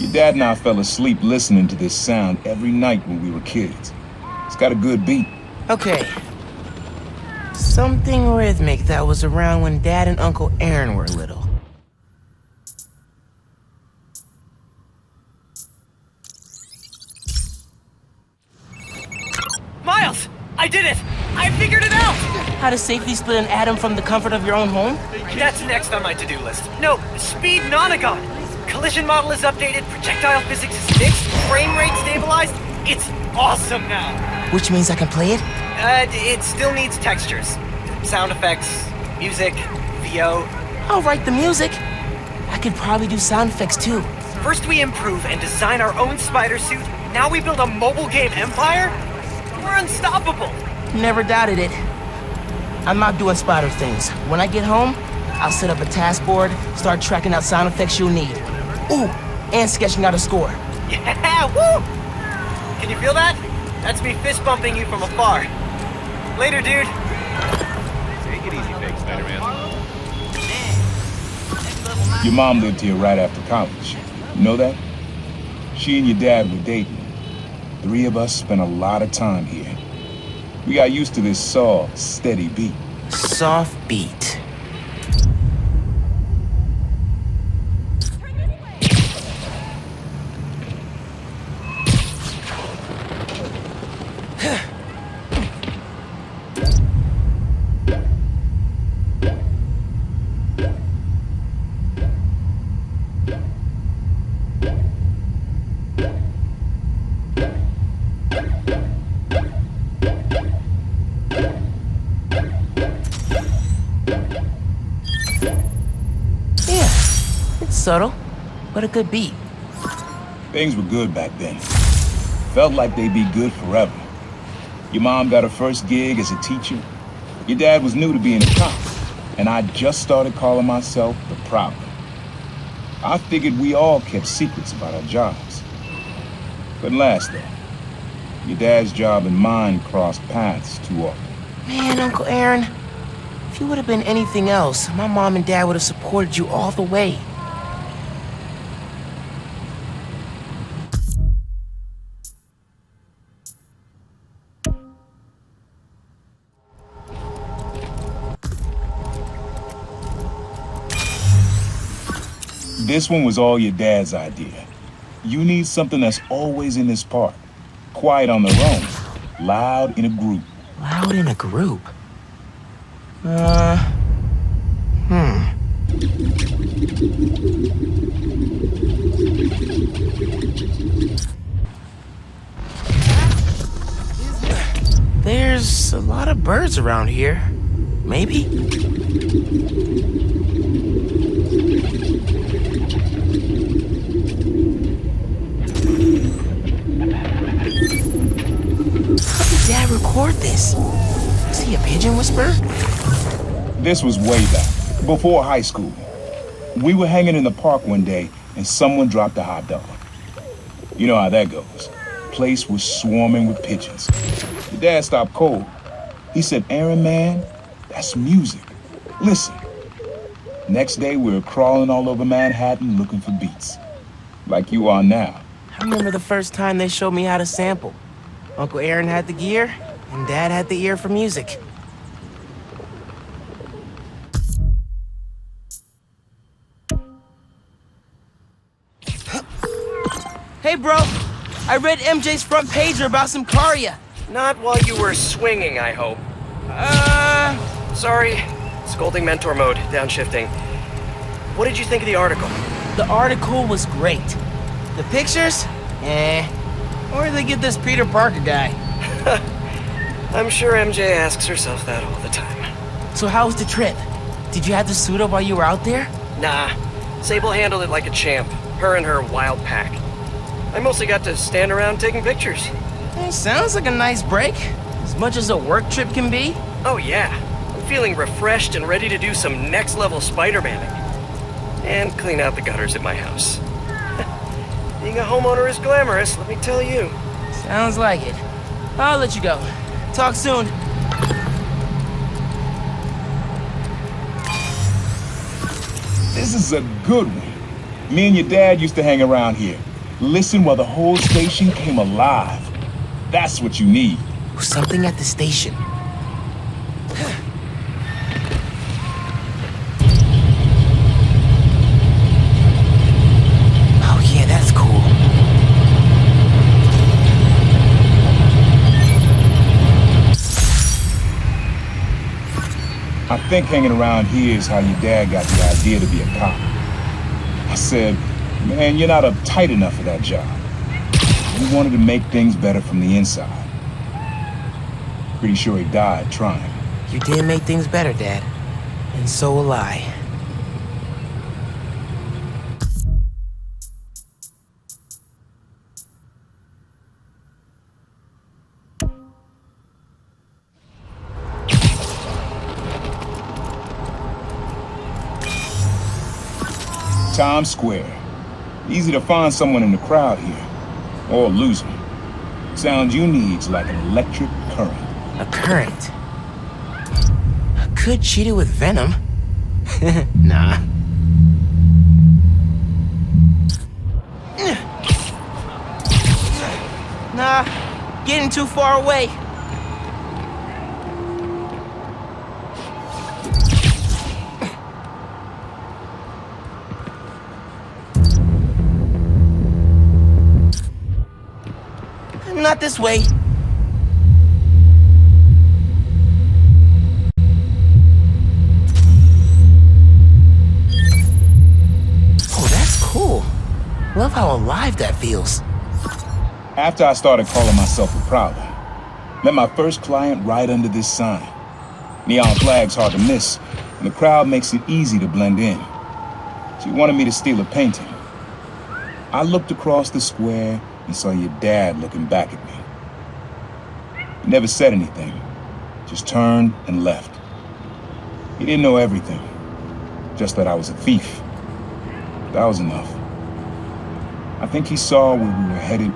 Your dad and I fell asleep listening to this sound every night when we were kids. It's got a good beat. Okay. Something rhythmic that was around when Dad and Uncle Aaron were little. Miles! I did it! I figured it out! How to safely split an atom from the comfort of your own home? That's next on my to-do list. No, speed nonagon! Collision model is updated, projectile physics is fixed, frame rate stabilized. It's awesome now! Which means I can play it? It still needs textures. Sound effects, music, VO. I'll write the music. I could probably do sound effects too. First we improve and design our own spider suit. Now we build a mobile game empire? We're unstoppable! Never doubted it. I'm not doing spider things. When I get home, I'll set up a task board, start tracking out sound effects you'll need. Ooh, and sketching out a score. Yeah, woo! Can you feel that? That's me fist bumping you from afar. Later, dude. Take it easy, big Spider-Man. Your mom lived here right after college. You know that? She and your dad were dating. 3 of us spent a lot of time here. We got used to this soft, steady beat. Soft beat. Subtle, but a good beat. Things were good back then. Felt like they'd be good forever. Your mom got her first gig as a teacher. Your dad was new to being a cop, and I just started calling myself the problem. I figured we all kept secrets about our jobs. Couldn't last though. Your dad's job and mine crossed paths too often. Man, Uncle Aaron, if you would have been anything else, my mom and dad would have supported you all the way. This one was all your dad's idea. You need something that's always in this park. Quiet on their own. Loud in a group. Loud in a group? There's a lot of birds around here. Maybe? Dad record this? Is he a pigeon whisperer? This was way back, before high school. We were hanging in the park one day and someone dropped a hot dog. You know how that goes. Place was swarming with pigeons. The dad stopped cold. He said, "Aaron, man, that's music. Listen." Next day, we were crawling all over Manhattan looking for beats. Like you are now. I remember the first time they showed me how to sample. Uncle Aaron had the gear, and Dad had the ear for music. Hey, bro. I read MJ's front pager about some Karia. Not while you were swinging, I hope. Sorry. Scolding mentor mode, downshifting. What did you think of the article? The article was great. The pictures? Where did they get this Peter Parker guy? I'm sure MJ asks herself that all the time. So how was the trip? Did you have to suit up while you were out there? Nah. Sable handled it like a champ. Her and her wild pack. I mostly got to stand around taking pictures. Sounds like a nice break. As much as a work trip can be. Oh yeah. I'm feeling refreshed and ready to do some next-level Spider-Manning. And clean out the gutters at my house. Being a homeowner is glamorous, let me tell you. Sounds like it. I'll let you go. Talk soon. This is a good one. Me and your dad used to hang around here. Listen while the whole station came alive. That's what you need. Something at the station. Oh yeah, that's cool. I think hanging around here is how your dad got the idea to be a cop. I said, man, you're not uptight enough for that job. He wanted to make things better from the inside. Pretty sure he died trying. You did make things better, Dad. And so will I. Times Square. Easy to find someone in the crowd here. Or lose them. Sound you need's like an electric current. A current? Could cheat it with venom. Nah. Nah, getting too far away. Not this way. Oh, that's cool. Love how alive that feels. After I started calling myself a prowler, met my first client right under this sign. Neon flag's hard to miss, and the crowd makes it easy to blend in. She wanted me to steal a painting. I looked across the square and saw your dad looking back at me. He never said anything, just turned and left. He didn't know everything, just that I was a thief. That was enough. I think he saw where we were headed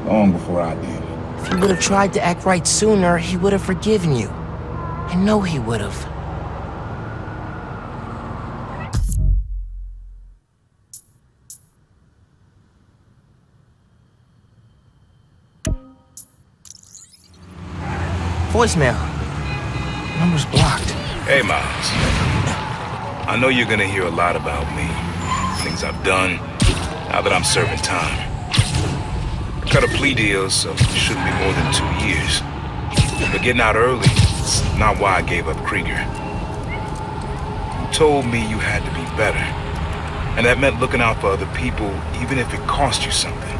long before I did. If you would have tried to act right sooner, he would have forgiven you. I know he would have. Voicemail. Number's blocked. Hey, Miles. I know you're gonna hear a lot about me. Things I've done, now that I'm serving time. I cut a plea deal, so it shouldn't be more than 2 years. But getting out early, it's not why I gave up Krieger. You told me you had to be better. And that meant looking out for other people, even if it cost you something.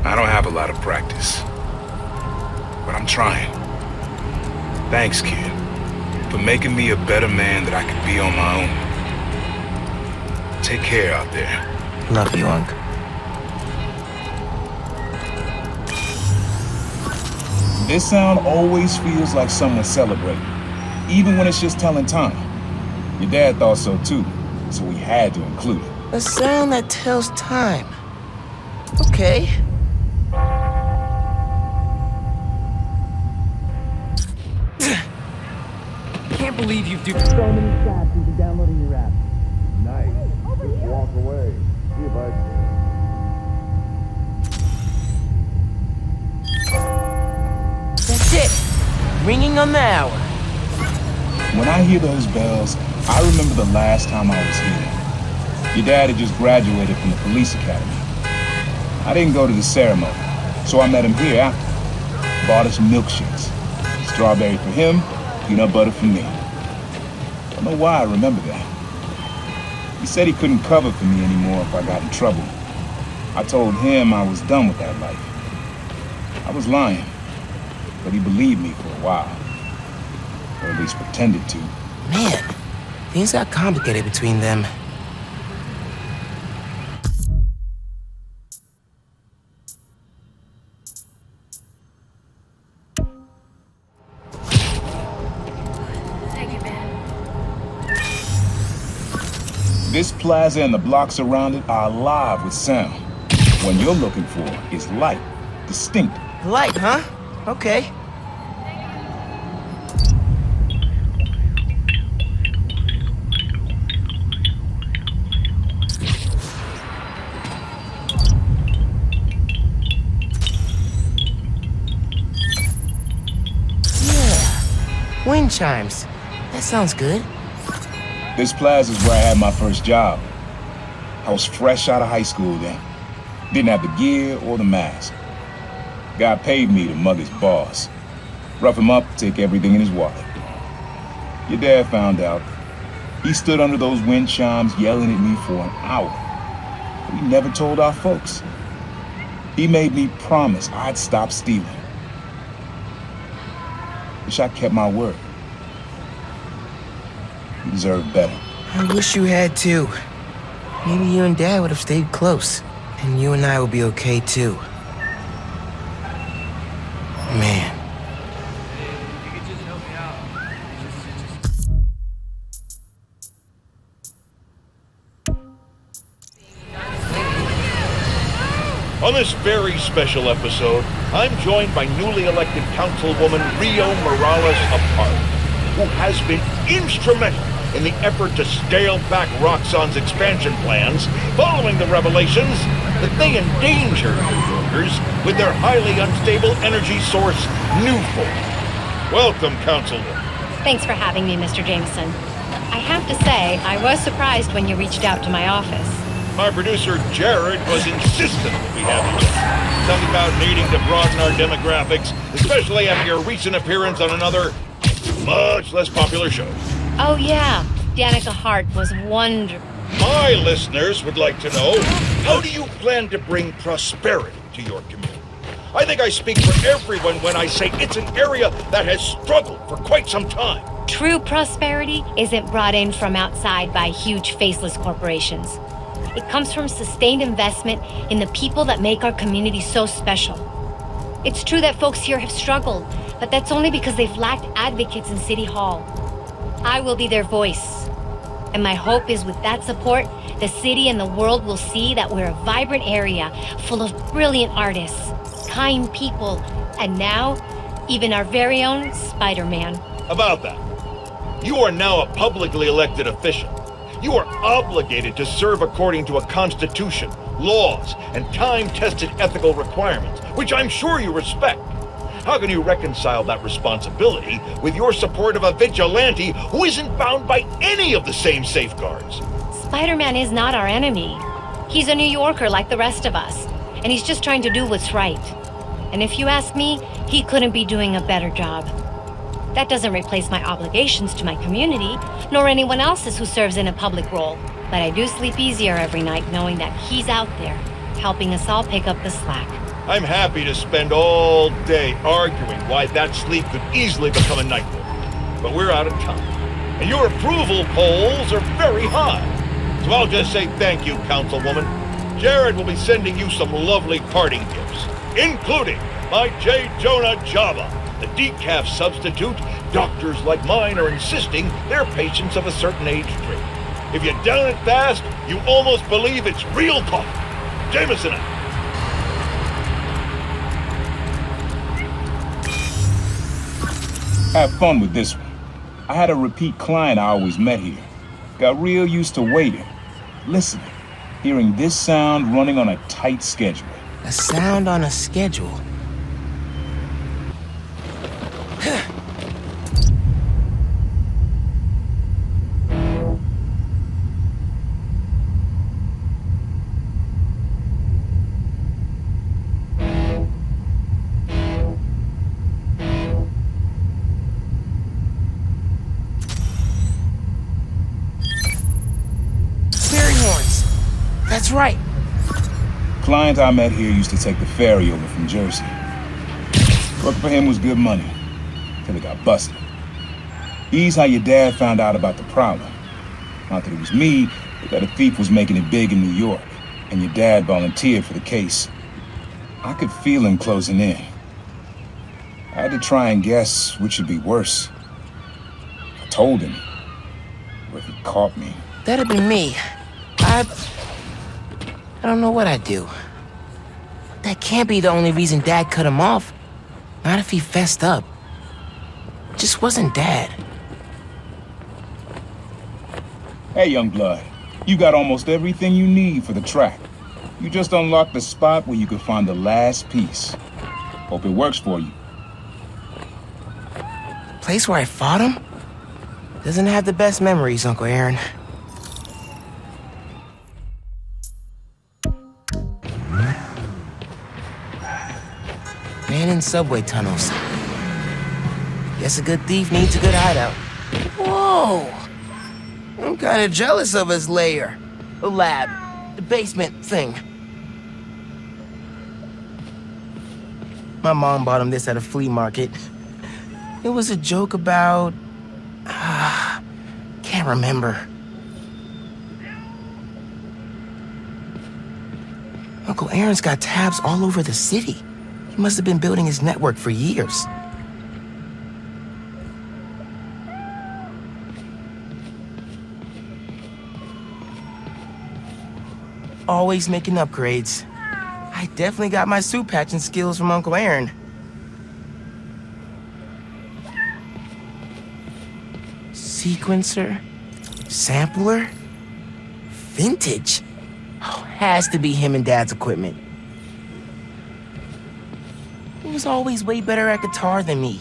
I don't have a lot of practice, but I'm trying. Thanks, kid, for making me a better man that I could be on my own. Take care out there. Love you, Unc. This sound always feels like someone celebrating, even when it's just telling time. Your dad thought so too, so we had to include it. A sound that tells time. Okay. Can't believe you've duped so many shots into downloading your app. Nice. Just walk away. See you, bud. That's it. Ringing on the hour. When I hear those bells, I remember the last time I was here. Your dad had just graduated from the police academy. I didn't go to the ceremony, so I met him here after. Bought us milkshakes. Strawberry for him, peanut butter for me. Don't know why I remember that. He said he couldn't cover for me anymore if I got in trouble. I told him I was done with that life. I was lying, but he believed me for a while. Or at least pretended to. Man, things got complicated between them. This plaza and the blocks around it are alive with sound. What you're looking for is light, distinct. Light, huh? Okay. Wind chimes. That sounds good. This plaza's where I had my first job. I was fresh out of high school then. Didn't have the gear or the mask. Guy paid me to mug his boss. Rough him up, take everything in his wallet. Your dad found out. He stood under those wind chimes yelling at me for an hour. But he never told our folks. He made me promise I'd stop stealing. Wish I kept my word. You deserve better. I wish you had too. Maybe you and Dad would have stayed close. And you and I would be okay too. Man. On this very special episode, I'm joined by newly elected Councilwoman Rio Morales Apart, who has been instrumental in the effort to scale back Roxxon's expansion plans following the revelations that they endanger New Yorkers with their highly unstable energy source, Newful. Welcome, Councilwoman. Thanks for having me, Mr. Jameson. I have to say, I was surprised when you reached out to my office. My producer, Jared, was insistent that we have you. Something about needing to broaden our demographics, especially after your recent appearance on another, much less popular show. Oh yeah, Danica Hart was wonderful. My listeners would like to know, how do you plan to bring prosperity to your community? I think I speak for everyone when I say it's an area that has struggled for quite some time. True prosperity isn't brought in from outside by huge faceless corporations. It comes from sustained investment in the people that make our community so special. It's true that folks here have struggled, but that's only because they've lacked advocates in City Hall. I will be their voice. And my hope is with that support, the city and the world will see that we're a vibrant area full of brilliant artists, kind people, and now, even our very own Spider-Man. About that, you are now a publicly elected official. You are obligated to serve according to a constitution, laws, and time-tested ethical requirements, which I'm sure you respect. How can you reconcile that responsibility with your support of a vigilante who isn't bound by any of the same safeguards? Spider-Man is not our enemy. He's a New Yorker like the rest of us, and he's just trying to do what's right. And if you ask me, he couldn't be doing a better job. That doesn't replace my obligations to my community, nor anyone else's who serves in a public role. But I do sleep easier every night knowing that he's out there, helping us all pick up the slack. I'm happy to spend all day arguing why that sleep could easily become a nightmare. But we're out of time. And your approval polls are very high. So I'll just say thank you, Councilwoman. Jared will be sending you some lovely parting gifts, including my J. Jonah Java, the decaf substitute doctors like mine are insisting their patients of a certain age drink. If you down it fast, you almost believe it's real coffee. Jameson out. Have fun with this one. I had a repeat client I always met here. Got real used to waiting, listening, hearing this sound running on a tight schedule. A sound on a schedule. That's right. Client I met here used to take the ferry over from Jersey. Working for him was good money, till he got busted. He's how your dad found out about the problem. Not that it was me, but that a thief was making it big in New York, and your dad volunteered for the case. I could feel him closing in. I had to try and guess which would be worse. I told him, or if he caught me. That'd be me. I don't know what I'd do. That can't be the only reason Dad cut him off. Not if he fessed up. It just wasn't Dad. Hey, young blood. You got almost everything you need for the track. You just unlocked the spot where you could find the last piece. Hope it works for you. place where I fought him? Doesn't have the best memories, Uncle Aaron. Man in subway tunnels. Guess a good thief needs a good hideout. Whoa! I'm kinda jealous of his lair. The lab. The basement thing. My mom bought him this at a flea market. It was a joke about... can't remember. Uncle Aaron's got tabs all over the city. He must have been building his network for years. Always making upgrades. I definitely got my suit patching skills from Uncle Aaron. Sequencer? Sampler? Vintage? Oh, has to be him and Dad's equipment. He was always way better at guitar than me.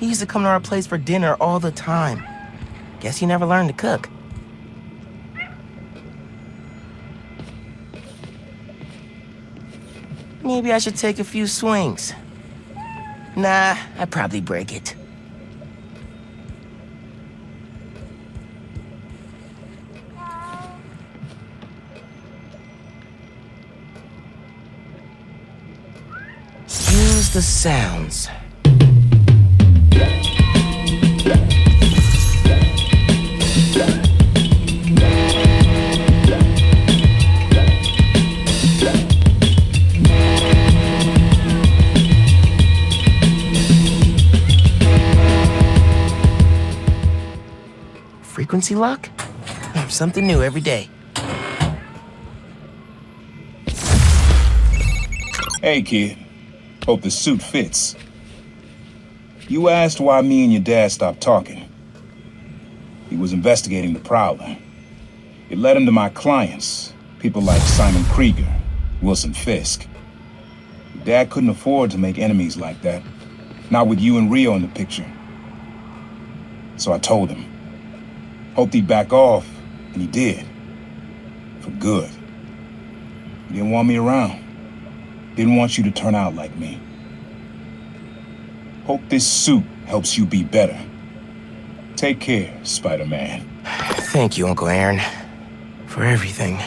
He used to come to our place for dinner all the time. Guess he never learned to cook. Maybe I should take a few swings. Nah, I'd probably break it. Use the sounds. Frequency lock? Something new every day. Hey, kid. Hope the suit fits. You asked why me and your dad stopped talking. He was investigating the Prowler. It led him to my clients, people like Simon Krieger, Wilson Fisk. Your dad couldn't afford to make enemies like that, not with you and Rio in the picture. So I told him. Hoped he'd back off, and he did. For good. He didn't want me around. Didn't want you to turn out like me. Hope this suit helps you be better. Take care, Spider-Man. Thank you, Uncle Aaron, for everything.